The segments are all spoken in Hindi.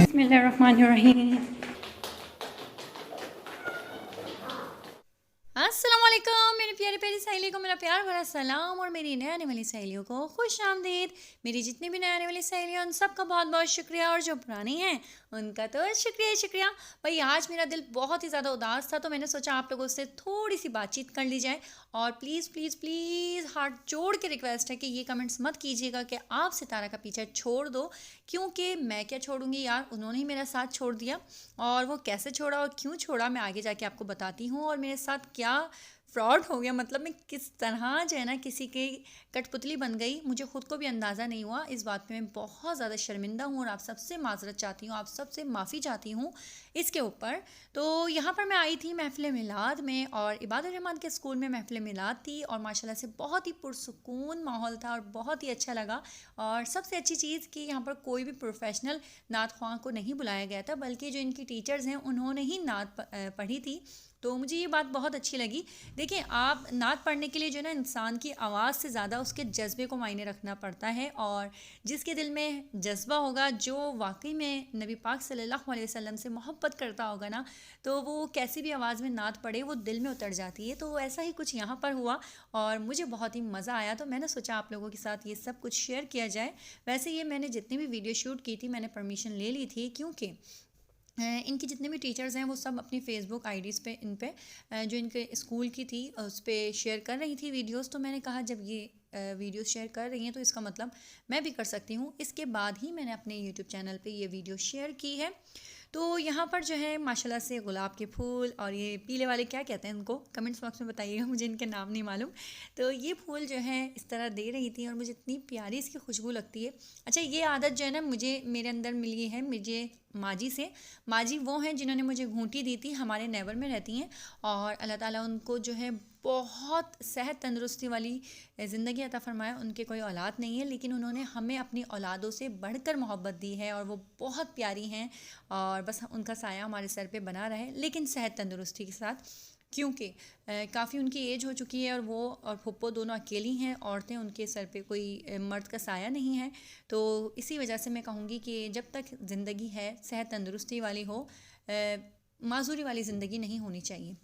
बिस्मिल्लाहिर्रहमानिर्रहीम। अस्सलाम वालेकुम मेरी प्यारी प्यारी सहेलियों को मेरा प्यार भरा सलाम और मेरी नए आने वाली सहेलियों को खुश आमदीद। मेरी जितनी भी नए आने वाली सहेलियाँ उन सबका बहुत बहुत शुक्रिया और जो पुरानी हैं उनका तो शुक्रिया भाई। आज मेरा दिल बहुत ही ज़्यादा उदास था तो मैंने सोचा आप लोगों से थोड़ी सी बातचीत कर ली जाए। और प्लीज़ प्लीज़ प्लीज़ हाथ जोड़ के रिक्वेस्ट है कि ये कमेंट्स मत कीजिएगा कि आप सितारा का पीछा छोड़ दो, क्योंकि मैं क्या छोड़ूंगी यार, उन्होंने ही मेरा साथ छोड़ दिया। और वो कैसे छोड़ा और क्यों छोड़ा मैं आगे जाके आपको बताती हूँ। और मेरे साथ क्या फ्रॉड हो गया, मतलब मैं किस तरह जो है ना किसी की कठपुतली बन गई, मुझे ख़ुद को भी अंदाज़ा नहीं हुआ। इस बात पे मैं बहुत ज़्यादा शर्मिंदा हूँ और आप सबसे माजरत चाहती हूँ, आप सबसे माफ़ी चाहती हूँ इसके ऊपर। तो यहाँ पर मैं आई थी महफ़िल मिलाद में और इबादत रहमान के स्कूल में महफ़िल मिलाद थी और माशाल्लाह से बहुत ही पुरसुकून माहौल था और बहुत ही अच्छा लगा। और सबसे अच्छी चीज़ कि यहाँ पर कोई भी प्रोफेशनल नात ख्वां को नहीं बुलाया गया था, बल्कि जो इनकी टीचर्स हैं उन्होंने ही नात पढ़ी थी। तो मुझे ये बात बहुत अच्छी लगी। देखिए, आप नात पढ़ने के लिए जो है ना इंसान की आवाज़ से ज़्यादा उसके जज्बे को मायने रखना पड़ता है। और जिसके दिल में जज्बा होगा, जो वाकई में नबी पाक सल्लल्लाहु अलैहि वसल्लम से मोहब्बत करता होगा ना, तो वो कैसी भी आवाज़ में नात पढ़े वो दिल में उतर जाती है। तो ऐसा ही कुछ यहाँ पर हुआ और मुझे बहुत ही मज़ा आया। तो मैंने सोचा आप लोगों के साथ ये सब कुछ शेयर किया जाए। वैसे ये मैंने जितनी भी वीडियो शूट की थी मैंने परमिशन ले ली थी, क्योंकि इनकी जितने भी टीचर्स हैं वो सब अपनी फ़ेसबुक आईडीज़ पे इन पे जो इनके स्कूल की थी उस पर शेयर कर रही थी वीडियोस। तो मैंने कहा जब ये वीडियोस शेयर कर रही हैं तो इसका मतलब मैं भी कर सकती हूँ। इसके बाद ही मैंने अपने यूट्यूब चैनल पे ये वीडियो शेयर की है। तो यहाँ पर जो है माशाल्लाह से गुलाब के फूल और ये पीले वाले क्या कहते हैं उनको कमेंट्स बॉक्स में बताइएगा, मुझे इनके नाम नहीं मालूम। तो ये फूल जो है इस तरह दे रही थी और मुझे इतनी प्यारी इसकी खुशबू लगती है। अच्छा, ये आदत जो है ना मुझे मेरे अंदर मिली है मुझे माजी से। माजी वो हैं जिन्होंने मुझे घूंटी दी थी, हमारे नेबर में रहती हैं और अल्लाह ताला उनको जो है बहुत सेहत तंदुरुस्ती वाली ज़िंदगी अता फ़रमाए। उनके कोई औलाद नहीं है, लेकिन उन्होंने हमें अपनी औलादों से बढ़कर मोहब्बत दी है और वो बहुत प्यारी हैं। और बस उनका साया हमारे सर पे बना रहे, लेकिन सेहत तंदुरुस्ती के साथ, क्योंकि काफ़ी उनकी एज हो चुकी है और वो और फुप्पो दोनों अकेली हैं औरतें, उनके सर पे कोई मर्द का साया नहीं है। तो इसी वजह से मैं कहूँगी कि जब तक ज़िंदगी है सेहत तंदुरुस्ती वाली हो, माजूरी वाली ज़िंदगी नहीं होनी चाहिए।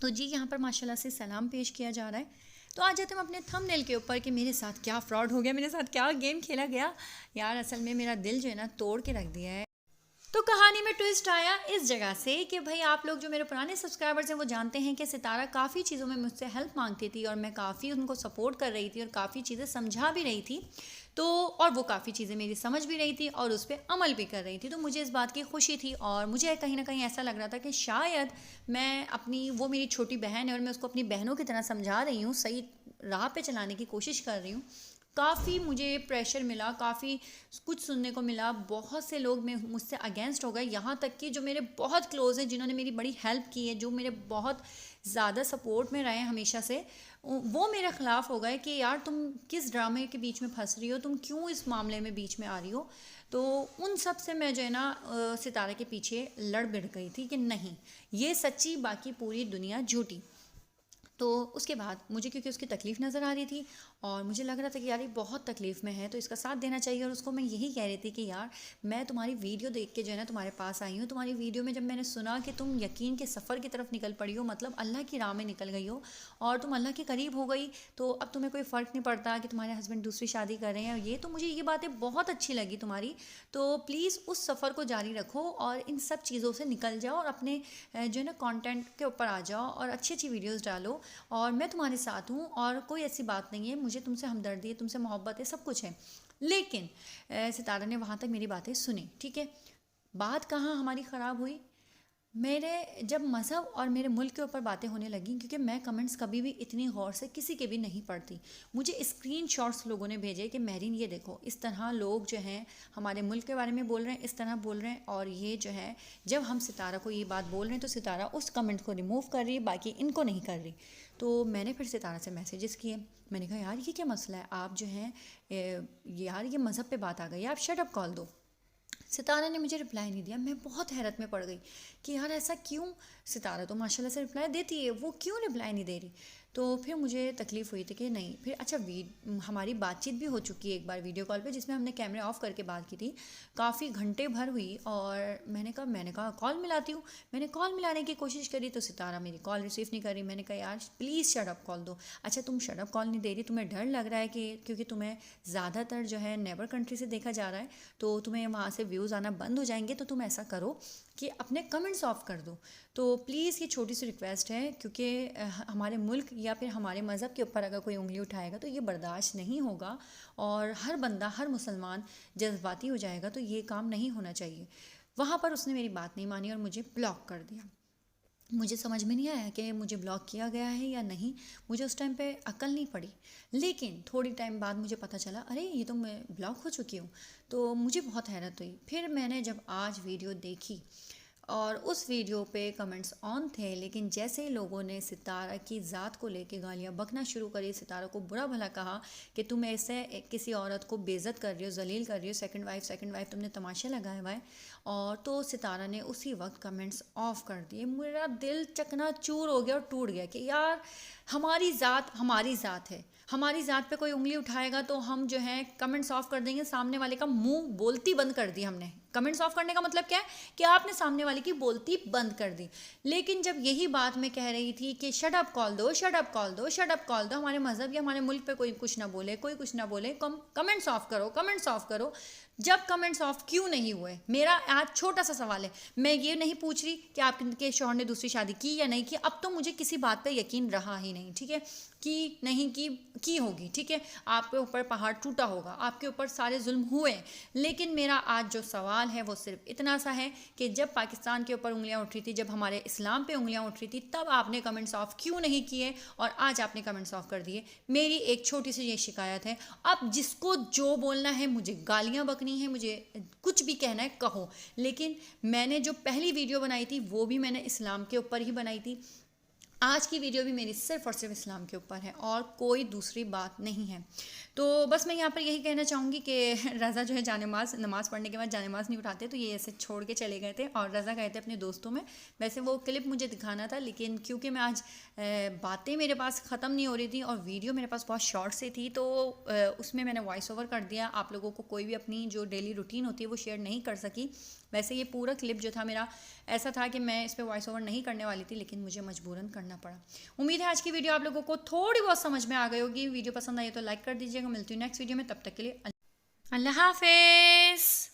तो जी यहाँ पर माशाल्लाह से सलाम पेश किया जा रहा है। तो आज जाते हम अपने थंबनेल के ऊपर कि मेरे साथ क्या फ्रॉड हो गया, मेरे साथ क्या गेम खेला गया। यार असल में मेरा दिल जो है ना तोड़ के रख दिया है। तो कहानी में ट्विस्ट आया इस जगह से कि भाई आप लोग जो मेरे पुराने सब्सक्राइबर्स हैं वो जानते हैं कि सितारा काफ़ी चीज़ों में मुझसे हेल्प मांगती थी और मैं काफ़ी उनको सपोर्ट कर रही थी और काफ़ी चीज़ें समझा भी रही थी। तो और वो काफ़ी चीज़ें मेरी समझ भी रही थी और उस पर अमल भी कर रही थी। तो मुझे इस बात की खुशी थी और मुझे कहीं ना कहीं ऐसा लग रहा था कि शायद मैं अपनी, वो मेरी छोटी बहन है और मैं उसको अपनी बहनों की तरह समझा रही हूँ, सही राह पे चलाने की कोशिश कर रही हूँ। काफ़ी मुझे प्रेशर मिला, काफ़ी कुछ सुनने को मिला, बहुत से लोग मैं मुझसे अगेंस्ट हो गए, यहाँ तक कि जो मेरे बहुत क्लोज़ हैं, जिन्होंने मेरी बड़ी हेल्प की है, जो मेरे बहुत ज़्यादा सपोर्ट में रहे हैं हमेशा से, वो मेरे ख़िलाफ़ हो गए कि यार तुम किस ड्रामे के बीच में फंस रही हो, तुम क्यों इस मामले में बीच में आ रही हो। तो उन सब से मैं जो है ना सितारे के पीछे लड़ भिड़ गई थी कि नहीं ये सच्ची, बाकी पूरी दुनिया झूठी। तो उसके बाद मुझे क्योंकि उसकी तकलीफ़ नज़र आ रही थी और मुझे लग रहा था कि यार ये बहुत तकलीफ़ में है तो इसका साथ देना चाहिए। और उसको मैं यही कह रही थी कि यार मैं तुम्हारी वीडियो देख के जो है ना तुम्हारे पास आई हूँ। तुम्हारी वीडियो में जब मैंने सुना कि तुम यकीन के सफ़र की तरफ निकल पड़ी हो, मतलब अल्लाह की राह में निकल गई हो और तुम अल्लाह के करीब हो गई, तो अब तुम्हें कोई फ़र्क नहीं पड़ता कि तुम्हारे हस्बैंड दूसरी शादी कर रहे हैं। ये तो मुझे ये बातें बहुत अच्छी लगी तुम्हारी। तो प्लीज़ उस सफ़र को जारी रखो और इन सब चीज़ों से निकल जाओ और अपने जो है ना कंटेंट के ऊपर आ जाओ और अच्छी अच्छी वीडियोस डालो। और मैं तुम्हारे साथ हूँ और कोई ऐसी बात नहीं है, मुझे तुमसे हमदर्दी है, तुमसे मोहब्बत है, सब कुछ है। लेकिन सितारा ने वहाँ तक मेरी बातें सुनी, ठीक है। बात कहाँ हमारी ख़राब हुई, मेरे जब मज़हब और मेरे मुल्क के ऊपर बातें होने लगी, क्योंकि मैं कमेंट्स कभी भी इतनी गौर से किसी के भी नहीं पढ़ती, मुझे स्क्रीनशॉट्स लोगों ने भेजे कि मेहरीन ये देखो इस तरह लोग जो हैं हमारे मुल्क के बारे में बोल रहे हैं, इस तरह बोल रहे हैं, और ये जो है जब हम सितारा को ये बात बोल रहे हैं तो सितारा उस कमेंट को रिमूव कर रही है, बाकी इनको नहीं कर रही। तो मैंने फिर सितारा से मैसेजेस किए, मैंने कहा यार ये क्या मसला है, आप जो हैं यार ये मज़हब पे बात आ गई, आप शट अप कॉल दो। सितारा ने मुझे रिप्लाई नहीं दिया। मैं बहुत हैरत में पड़ गई कि यार ऐसा क्यों, सितारा तो माशाल्लाह से रिप्लाई देती है, वो क्यों रिप्लाई नहीं दे रही। तो फिर मुझे तकलीफ़ हुई थी कि नहीं, फिर अच्छा हमारी बातचीत भी हो चुकी है एक बार वीडियो कॉल पे, जिसमें हमने कैमरे ऑफ करके बात की थी, काफ़ी घंटे भर हुई। और मैंने कहा कॉल मिलाती हूँ। मैंने कॉल मिलाने की कोशिश करी तो सितारा मेरी कॉल रिसीव नहीं कर रही। मैंने कहा यार प्लीज़ शट अप कॉल दो। अच्छा तुम शट अप कॉल नहीं दे रही, तुम्हें डर लग रहा है कि क्योंकि तुम्हें ज़्यादातर जो है नेबर कंट्री से देखा जा रहा है, तो तुम्हें वहाँ से व्यूज़ आना बंद हो जाएंगे, तो तुम ऐसा करो कि अपने कमेंट्स ऑफ कर दो। तो प्लीज़ ये छोटी सी रिक्वेस्ट है, क्योंकि हमारे मुल्क या फिर हमारे मज़हब के ऊपर अगर कोई उंगली उठाएगा तो ये बर्दाश्त नहीं होगा, और हर बंदा, हर मुसलमान जज्बाती हो जाएगा, तो ये काम नहीं होना चाहिए। वहाँ पर उसने मेरी बात नहीं मानी और मुझे ब्लॉक कर दिया। मुझे समझ में नहीं आया कि मुझे ब्लॉक किया गया है या नहीं, मुझे उस टाइम पे अकल नहीं पड़ी। लेकिन थोड़ी टाइम बाद मुझे पता चला अरे ये तो मैं ब्लॉक हो चुकी हूँ। तो मुझे बहुत हैरत हुई। फिर मैंने जब आज वीडियो देखी और उस वीडियो पे कमेंट्स ऑन थे, लेकिन जैसे ही लोगों ने सितारा की ज़ात को लेके गालियाँ बकना शुरू करी, सितारा को बुरा भला कहा कि तुम ऐसे किसी औरत को बेइज्जत कर रही हो, जलील कर रही हो, सेकंड वाइफ तुमने तमाशा लगाया हुआ है, और तो सितारा ने उसी वक्त कमेंट्स ऑफ कर दिए। मेरा दिल चकनाचूर हो गया और टूट गया कि यार हमारी ज़ात है, हमारी ज़ात पे कोई उंगली उठाएगा तो हम जो है कमेंट्स ऑफ कर देंगे। सामने वाले का मुंह बोलती बंद कर दी हमने। कमेंट्स ऑफ करने का मतलब क्या है कि आपने सामने वाले की बोलती बंद कर दी। लेकिन जब यही बात मैं कह रही थी कि शट अप कॉल दो, शट अप कॉल दो, शट अप कॉल दो, हमारे मज़हब या हमारे मुल्क पे कोई कुछ ना बोले, कोई कुछ ना बोले, कमेंट्स ऑफ करो, कमेंट्स ऑफ करो। जब कमेंट्स ऑफ क्यों नहीं हुए, मेरा आज छोटा सा सवाल है। मैं ये नहीं पूछ रही कि आपके शौहर ने दूसरी शादी की या नहीं की, अब तो मुझे किसी बात पे यकीन रहा ही नहीं, ठीक है, कि नहीं की होगी, ठीक है, आपके ऊपर पहाड़ टूटा होगा, आपके ऊपर सारे जुल्म हुए। लेकिन मेरा आज जो सवाल है वो सिर्फ इतना सा है कि जब पाकिस्तान के ऊपर उंगलियां उठ रही थी, जब हमारे इस्लाम पे उंगलियां उठ रही थी, तब आपने कमेंट्स ऑफ क्यों नहीं किए और आज आपने कमेंट्स ऑफ कर दिए। मेरी एक छोटी सी ये शिकायत है। अब जिसको जो बोलना है, मुझे गालियां बकनी है, मुझे कुछ भी कहना है कहो, लेकिन मैंने जो पहली वीडियो बनाई थी वो भी मैंने इस्लाम के ऊपर ही बनाई थी। आज की वीडियो भी मेरी सिर्फ और सिर्फ इस्लाम के ऊपर है और कोई दूसरी बात नहीं है। तो बस मैं यहाँ पर यही कहना चाहूँगी कि रज़ा जो है नमाज़ पढ़ने के बाद जानमाज़ नहीं उठाते, तो ये ऐसे छोड़ के चले गए थे और रज़ा गए थे अपने दोस्तों में। वैसे वो क्लिप मुझे दिखाना था, लेकिन क्योंकि मैं आज बातें मेरे पास ख़त्म नहीं हो रही थी और वीडियो मेरे पास बहुत शॉर्ट से थी, तो उसमें मैंने वॉइस ओवर कर दिया। आप लोगों को कोई भी अपनी जो डेली रूटीन होती है वो शेयर नहीं कर सकी। वैसे ये पूरा क्लिप जो था मेरा ऐसा था कि मैं इस पर वॉइस ओवर नहीं करने वाली थी, लेकिन मुझे मजबूरन करना पड़ा। उम्मीद है आज की वीडियो आप लोगों को थोड़ी बहुत समझ में आ गई होगी। वीडियो पसंद आई तो लाइक कर दीजिएगा। मिलती हूँ नेक्स्ट वीडियो में, तब तक के लिए अल्लाह हाफिज़।